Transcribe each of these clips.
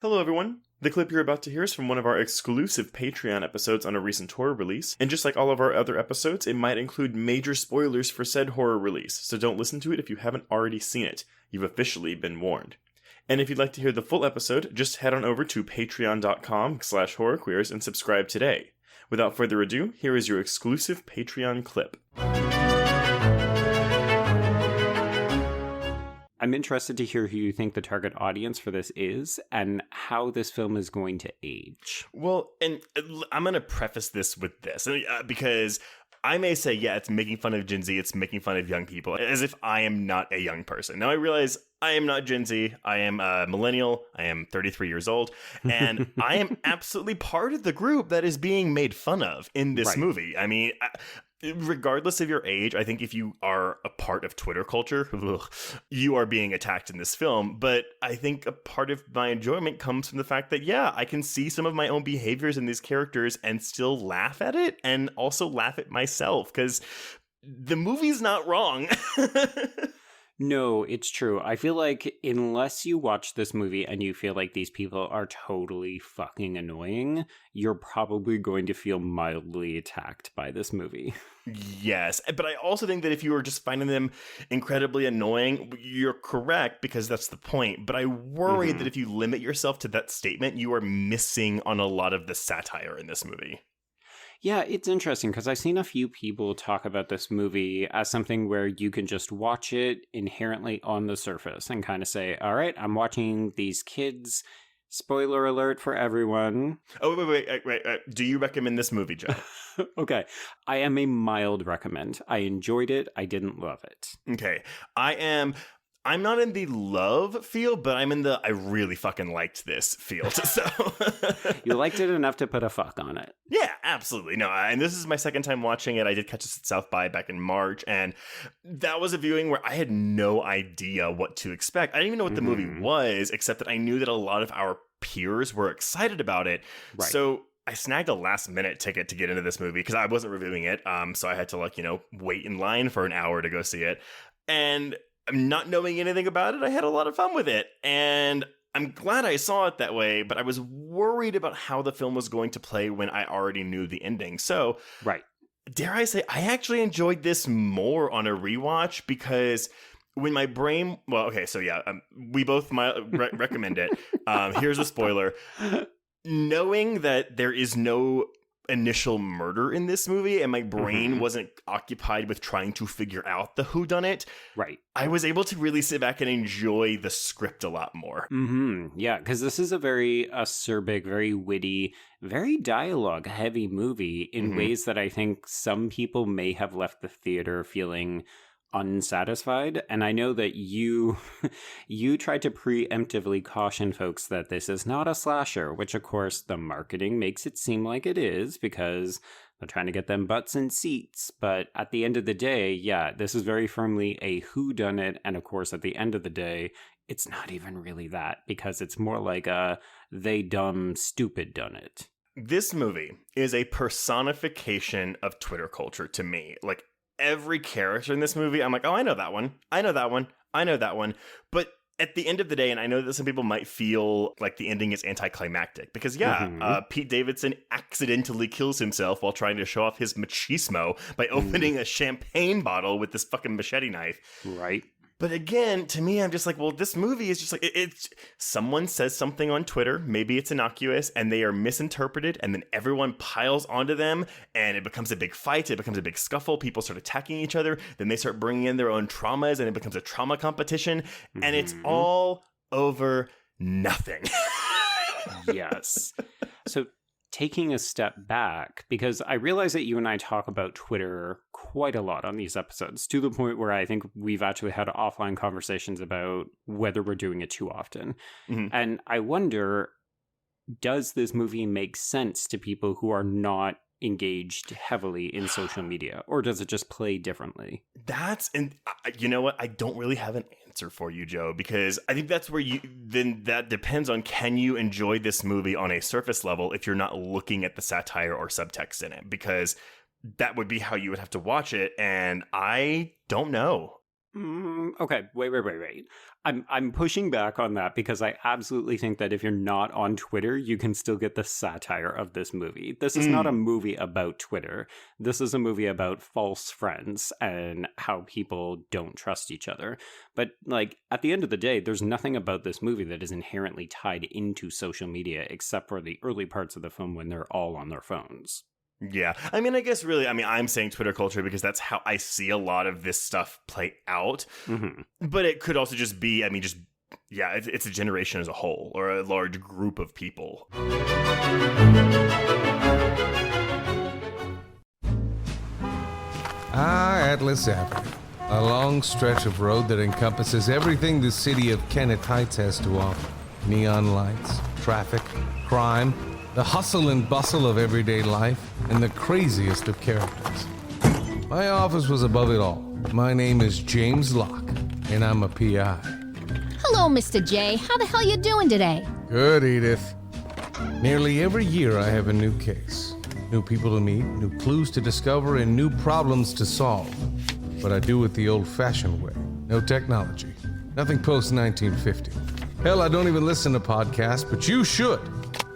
Hello everyone! The clip you're about to hear is from one of our exclusive Patreon episodes on a recent horror release, and just like all of our other episodes, it might include major spoilers for said horror release, so don't listen to it if you haven't already seen it. You've officially been warned. And if you'd like to hear the full episode, just head on over to patreon.com/horrorqueers and subscribe today. Without further ado, here is your exclusive Patreon clip. I'm interested to hear who you think the target audience for this is and how this film is going to age. Well, and I'm going to preface this with this, because I may say, yeah, it's making fun of Gen Z, it's making fun of young people, as if I am not a young person. Now, I realize I am not Gen Z, I am a millennial, I am 33 years old, and I am absolutely part of the group that is being made fun of in this movie. I mean, regardless of your age, I think if you are a part of Twitter culture, you are being attacked in this film. But I think a part of my enjoyment comes from the fact that, yeah, I can see some of my own behaviors in these characters and still laugh at it and also laugh at myself because the movie's not wrong. No, it's true. I feel like unless you watch this movie and you feel like these people are totally fucking annoying, you're probably going to feel mildly attacked by this movie. Yes, but I also think that if you are just finding them incredibly annoying, you're correct because that's the point. But I worry that if you limit yourself to that statement, you are missing on a lot of the satire in this movie. Yeah, it's interesting because I've seen a few people talk about this movie as something where you can just watch it inherently on the surface and kind of say, all right, I'm watching these kids. Spoiler alert for everyone. Oh, wait. Do you recommend this movie, Joe? Okay. I am a mild recommend. I enjoyed it. I didn't love it. Okay. I'm not in the love field, but I'm in the I really fucking liked this field. So you liked it enough to put a fuck on it. Yeah, absolutely. No, and this is my second time watching it. I did catch this at South by back in March, and that was a viewing where I had no idea what to expect. I didn't even know what the movie was, except that I knew that a lot of our peers were excited about it. Right. So I snagged a last minute ticket to get into this movie because I wasn't reviewing it. So I had to wait in line for an hour to go see it. And not knowing anything about it, I had a lot of fun with it. And I'm glad I saw it that way, but I was worried about how the film was going to play when I already knew the ending. So, dare I say, I actually enjoyed this more on a rewatch because when my brain... Well, okay, so yeah, we both recommend it. Here's a spoiler. Knowing that there is no initial murder in this movie and my brain wasn't occupied with trying to figure out the whodunit, I was able to really sit back and enjoy the script a lot more. Yeah, because this is a very acerbic, very witty, very dialogue heavy movie in ways that I think some people may have left the theater feeling unsatisfied. And I know that you tried to preemptively caution folks that this is not a slasher, which of course the marketing makes it seem like it is because they're trying to get them butts in seats. But at the end of the day, yeah, this is very firmly a whodunit. And of course, at the end of the day, it's not even really that because it's more like a they dumb stupid done it. This movie is a personification of Twitter culture to me. Like, every character in this movie, I'm like, oh, I know that one. I know that one. I know that one. But at the end of the day, and I know that some people might feel like the ending is anticlimactic because, Pete Davidson accidentally kills himself while trying to show off his machismo by opening a champagne bottle with this fucking machete knife. Right. But again, to me, I'm just like, well, this movie is just like, it's someone says something on Twitter, maybe it's innocuous, and they are misinterpreted, and then everyone piles onto them, and it becomes a big fight, it becomes a big scuffle, people start attacking each other, then they start bringing in their own traumas, and it becomes a trauma competition, and it's all over nothing. Yes. So taking a step back, because I realize that you and I talk about Twitter quite a lot on these episodes, to the point where I think we've actually had offline conversations about whether we're doing it too often. And I wonder, does this movie make sense to people who are not engaged heavily in social media, or does it just play differently? And you know what? I don't really have an answer for you, Joe, because I think that's where that depends on, can you enjoy this movie on a surface level if you're not looking at the satire or subtext in it? Because that would be how you would have to watch it, and I don't know. Okay, wait. I'm pushing back on that because I absolutely think that if you're not on Twitter, you can still get the satire of this movie. This is not a movie about Twitter. This is a movie about false friends and how people don't trust each other. But like at the end of the day, there's nothing about this movie that is inherently tied into social media except for the early parts of the film when they're all on their phones. Yeah. I mean, I guess really, I'm saying Twitter culture because that's how I see a lot of this stuff play out. Mm-hmm. But it could also just be, it's a generation as a whole or a large group of people. Atlas Avenue. A long stretch of road that encompasses everything the city of Kennett Heights has to offer. Neon lights, traffic, crime, the hustle and bustle of everyday life, and the craziest of characters. My office was above it all. My name is James Locke, and I'm a PI. Hello, Mr. J. How the hell you doing today? Good, Edith. Nearly every year I have a new case. New people to meet, new clues to discover, and new problems to solve. But I do it the old-fashioned way. No technology. Nothing post-1950. Hell, I don't even listen to podcasts, but you should.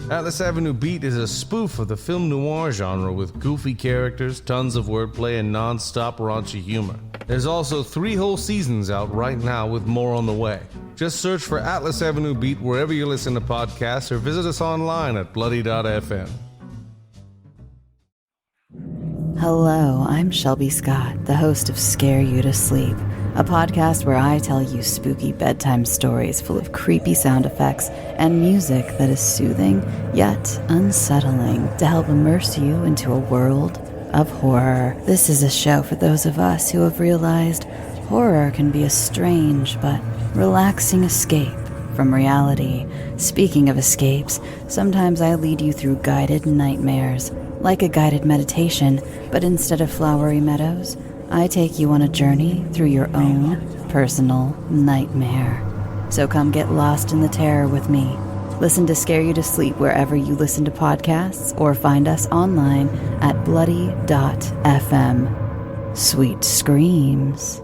Atlas Avenue Beat is a spoof of the film noir genre with goofy characters, tons of wordplay, and non-stop raunchy humor. There's also 3 whole seasons out right now with more on the way. Just search for Atlas Avenue Beat wherever you listen to podcasts or visit us online at bloody.fm. Hello, I'm Shelby Scott, the host of Scare You to Sleep, a podcast where I tell you spooky bedtime stories full of creepy sound effects and music that is soothing yet unsettling to help immerse you into a world of horror. This is a show for those of us who have realized horror can be a strange but relaxing escape from reality. Speaking of escapes, sometimes I lead you through guided nightmares, like a guided meditation, but instead of flowery meadows, I take you on a journey through your own personal nightmare. So come get lost in the terror with me. Listen to Scare You to Sleep wherever you listen to podcasts or find us online at bloody.fm. Sweet screams.